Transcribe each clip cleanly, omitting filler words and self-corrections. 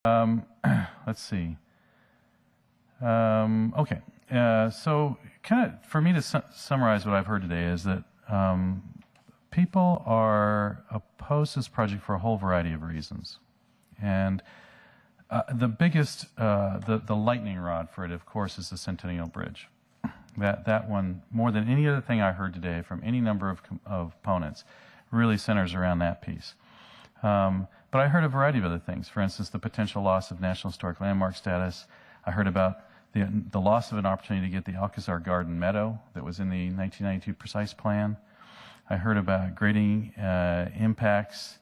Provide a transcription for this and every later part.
Let's see. Okay. So kind of for me to summarize what I've heard today is that people are opposed to this project for a whole variety of reasons. And the biggest, the lightning rod for it, of course, is the Centennial Bridge. That one, more than any other thing I heard today from any number of opponents, really centers around that piece. But I heard a variety of other things. For instance, the potential loss of National Historic Landmark status. I heard about the loss of an opportunity to get the Alcazar Garden Meadow that was in the 1992 Precise Plan. I heard about grading impacts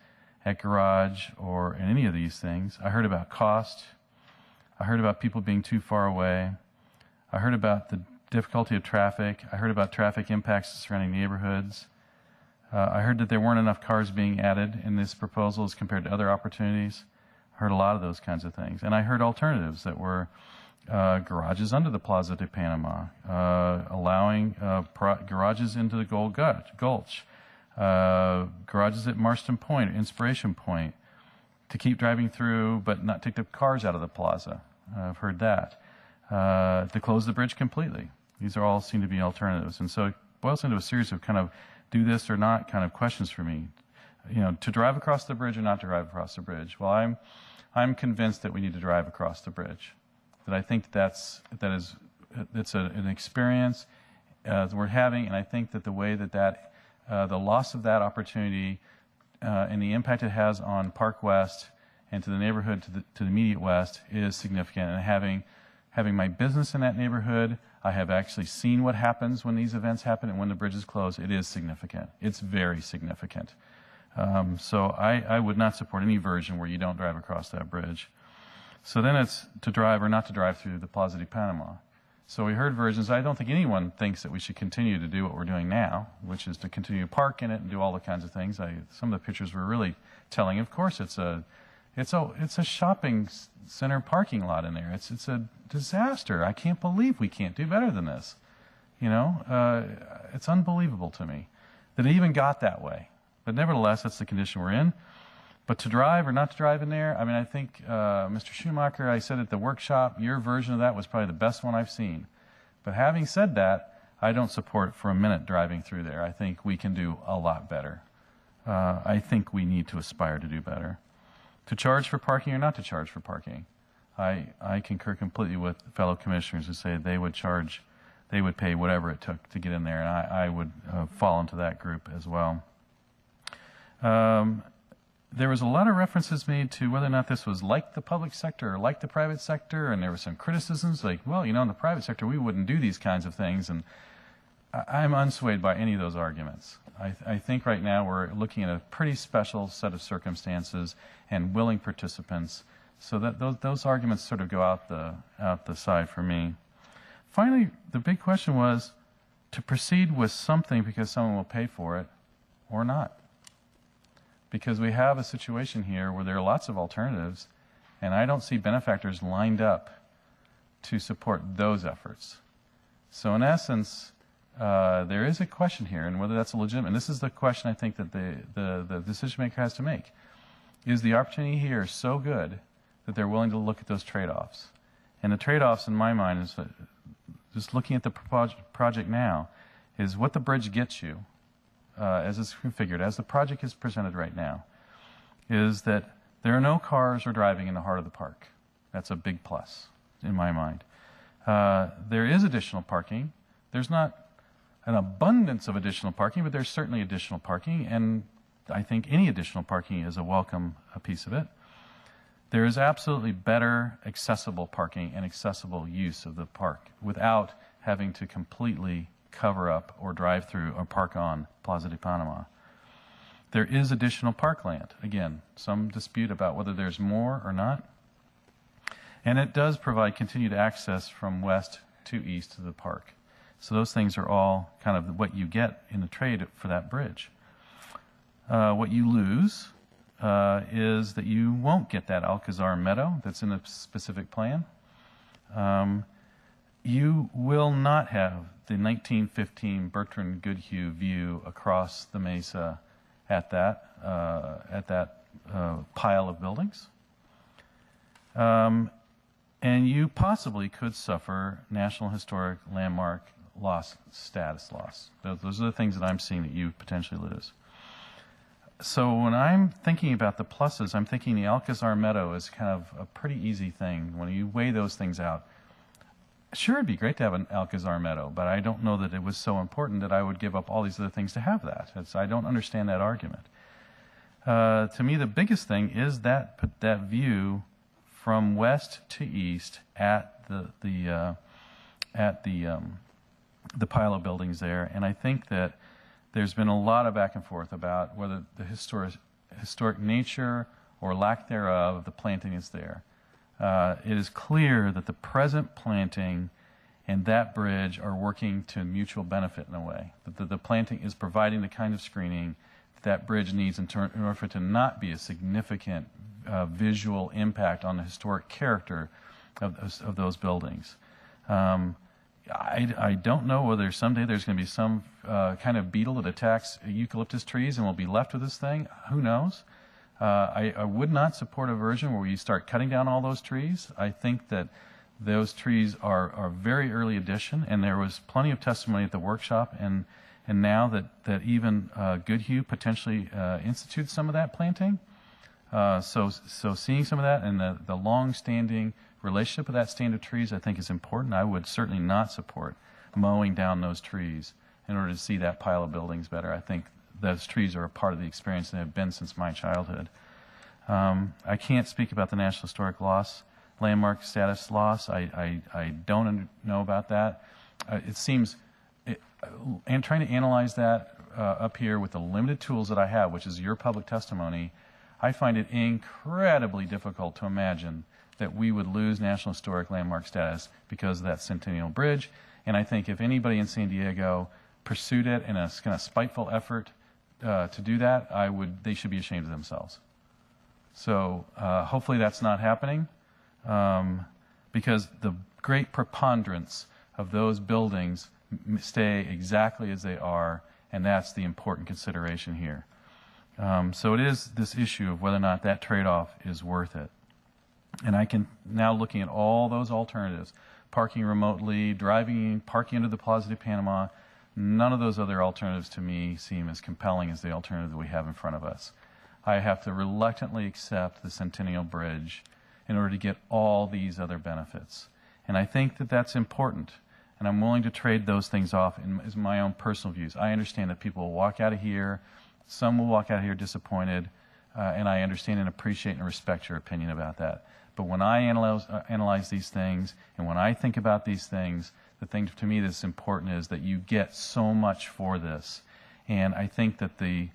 at garage or in any of these things. I heard about cost. I heard about people being too far away. I heard about the difficulty of traffic. I heard about traffic impacts to surrounding neighborhoods. I heard that there weren't enough cars being added in this proposal as compared to other opportunities. I heard a lot of those kinds of things. And I heard alternatives that were garages under the Plaza de Panama, allowing garages into the Gold Gulch, garages at Marston Point, Inspiration Point, to keep driving through but not take the cars out of the plaza. I've heard that. To close the bridge completely. These are all seem to be alternatives. And so it boils into a series of kind of do this or not kind of questions for me. You know, to drive across the bridge or not to drive across the bridge. Well, I'm convinced that we need to drive across the bridge. That I think it's an experience that we're having, and I think that the way that the loss of that opportunity and the impact it has on Park West and to the neighborhood to the immediate west is significant. And having my business in that neighborhood, I have actually seen what happens when these events happen and when the bridges close. It is significant. It's very significant. So I would not support any version where you don't drive across that bridge. So then it's to drive or not to drive through the Plaza de Panama. So we heard versions. I don't think anyone thinks that we should continue to do what we're doing now, which is to continue to park in it and do all the kinds of things. Some of the pictures were really telling. Of course, it's a shopping center parking lot in there. It's a disaster. I can't believe we can't do better than this. You know, it's unbelievable to me that it even got that way. But nevertheless, that's the condition we're in. But to drive or not to drive in there, I mean, I think Mr. Schumacher, I said at the workshop, your version of that was probably the best one I've seen. But having said that, I don't support for a minute driving through there. I think we can do a lot better. I think we need to aspire to do better. To charge for parking or not to charge for parking. I concur completely with fellow commissioners who say they would pay whatever it took to get in there, and I would fall into that group as well. There was a lot of references made to whether or not this was like the public sector or like the private sector, and there were some criticisms like, well, you know, in the private sector we wouldn't do these kinds of things, and I'm unswayed by any of those arguments. I think right now we're looking at a pretty special set of circumstances and willing participants, so that those arguments sort of go out the side for me. Finally, the big question was to proceed with something because someone will pay for it or not. Because we have a situation here where there are lots of alternatives, and I don't see benefactors lined up to support those efforts. So in essence, there is a question here, and whether that's a legitimate, and this is the question I think that the decision maker has to make. Is the opportunity here so good that they're willing to look at those trade-offs? And the trade-offs in my mind is just looking at the project now is what the bridge gets you as it's configured, as the project is presented right now, is that there are no cars or driving in the heart of the park. That's a big plus in my mind. There is additional parking. There's not an abundance of additional parking, but there's certainly additional parking, and I think any additional parking is a welcome piece of it. There is absolutely better accessible parking and accessible use of the park without having to completely cover up or drive through or park on Plaza de Panama. There is additional parkland. Again, some dispute about whether there's more or not. And it does provide continued access from west to east to the park. So those things are all kind of what you get in the trade for that bridge. What you lose is that you won't get that Alcazar Meadow that's in a specific plan. You will not have the 1915 Bertrand Goodhue view across the mesa at that pile of buildings. And you possibly could suffer National Historic Landmark status loss. Those are the things that I'm seeing that you potentially lose. So when I'm thinking about the pluses, I'm thinking the Alcazar Meadow is kind of a pretty easy thing. When you weigh those things out, sure, it'd be great to have an Alcazar Meadow, but I don't know that it was so important that I would give up all these other things to have that. I don't understand that argument. To me, the biggest thing is that view from west to east at the pile of buildings there, and I think that there's been a lot of back and forth about whether the historic nature or lack thereof of the planting is there. It is clear that the present planting and that bridge are working to mutual benefit in a way. That the planting is providing the kind of screening that bridge needs in order for it to not be a significant visual impact on the historic character of those buildings. I don't know whether someday there's going to be some kind of beetle that attacks eucalyptus trees and we'll be left with this thing. Who knows? I would not support a version where you start cutting down all those trees. I think that those trees are very early addition, and there was plenty of testimony at the workshop, and now that even Goodhue potentially institutes some of that planting. So seeing some of that and the long-standing relationship of that stand of trees, I think, is important. I would certainly not support mowing down those trees in order to see that pile of buildings better. I think those trees are a part of the experience and have been since my childhood. I can't speak about the National Historic Landmark status loss. I don't know about that. It seems, and trying to analyze that up here with the limited tools that I have, which is your public testimony, I find it incredibly difficult to imagine that we would lose National Historic Landmark status because of that Centennial Bridge. And I think if anybody in San Diego pursued it in a kind of spiteful effort to do that, they should be ashamed of themselves. So hopefully that's not happening, because the great preponderance of those buildings stay exactly as they are, and that's the important consideration here. So it is this issue of whether or not that trade-off is worth it. And I can, now looking at all those alternatives, parking remotely, driving, parking under the Plaza de Panama, none of those other alternatives to me seem as compelling as the alternative that we have in front of us. I have to reluctantly accept the Centennial Bridge in order to get all these other benefits. And I think that that's important. And I'm willing to trade those things off as my own personal views. I understand that people will walk out of here, some will walk out of here disappointed, and I understand and appreciate and respect your opinion about that. But when I analyze these things, and when I think about these things, the thing to me that's important is that you get so much for this. And I think that the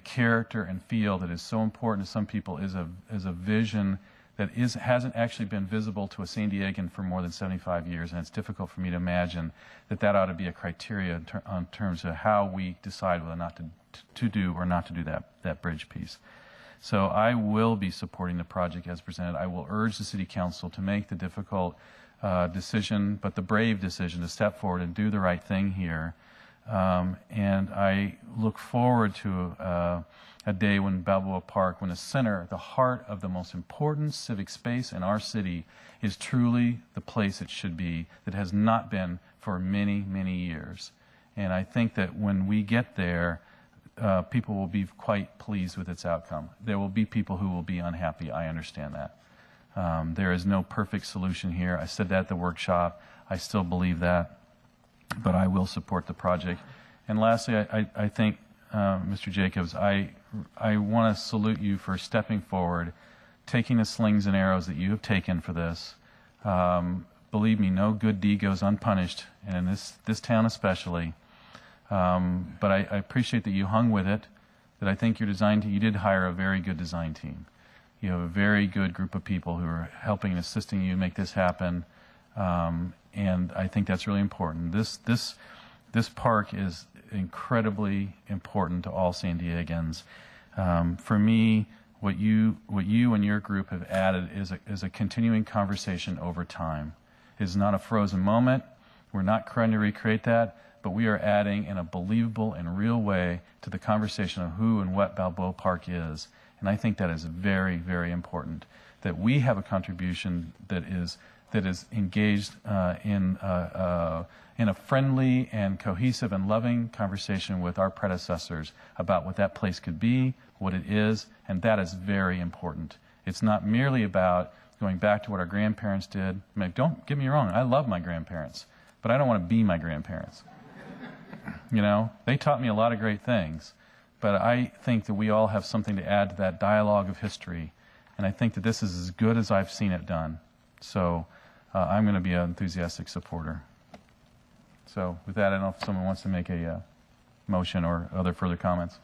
character and feel that is so important to some people is a vision that hasn't actually been visible to a San Diegan for more than 75 years, and it's difficult for me to imagine that ought to be a criteria in terms of how we decide whether or not to do or not to do that bridge piece. So I will be supporting the project as presented. I will urge the City Council to make the difficult decision, but the brave decision to step forward and do the right thing here. And I look forward to a day when Balboa Park, when the center, the heart of the most important civic space in our city, is truly the place it should be, that has not been for many, many years. And I think that when we get there, people will be quite pleased with its outcome. There will be people who will be unhappy. I understand that. There is no perfect solution here. I said that at the workshop. I still believe that. But I will support the project. And lastly, I think, Mr. Jacobs, I want to salute you for stepping forward, taking the slings and arrows that you have taken for this. Believe me, no good deed goes unpunished, and in this town especially. But I appreciate that you hung with it, that I think your design team, you did hire a very good design team. You have a very good group of people who are helping and assisting you make this happen. And I think that's really important. This park is incredibly important to all San Diegans. For me, what you and your group have added is a continuing conversation over time. It is not a frozen moment. We're not trying to recreate that, but we are adding in a believable and real way to the conversation of who and what Balboa Park is. And I think that is very, very important. that we have a contribution that is engaged in a friendly and cohesive and loving conversation with our predecessors about what that place could be, what it is, and that is very important. It's not merely about going back to what our grandparents did. I mean, don't get me wrong, I love my grandparents, but I don't want to be my grandparents. You know, they taught me a lot of great things, but I think that we all have something to add to that dialogue of history, and I think that this is as good as I've seen it done. So I'm going to be an enthusiastic supporter. So with that, I don't know if someone wants to make a motion or other further comments.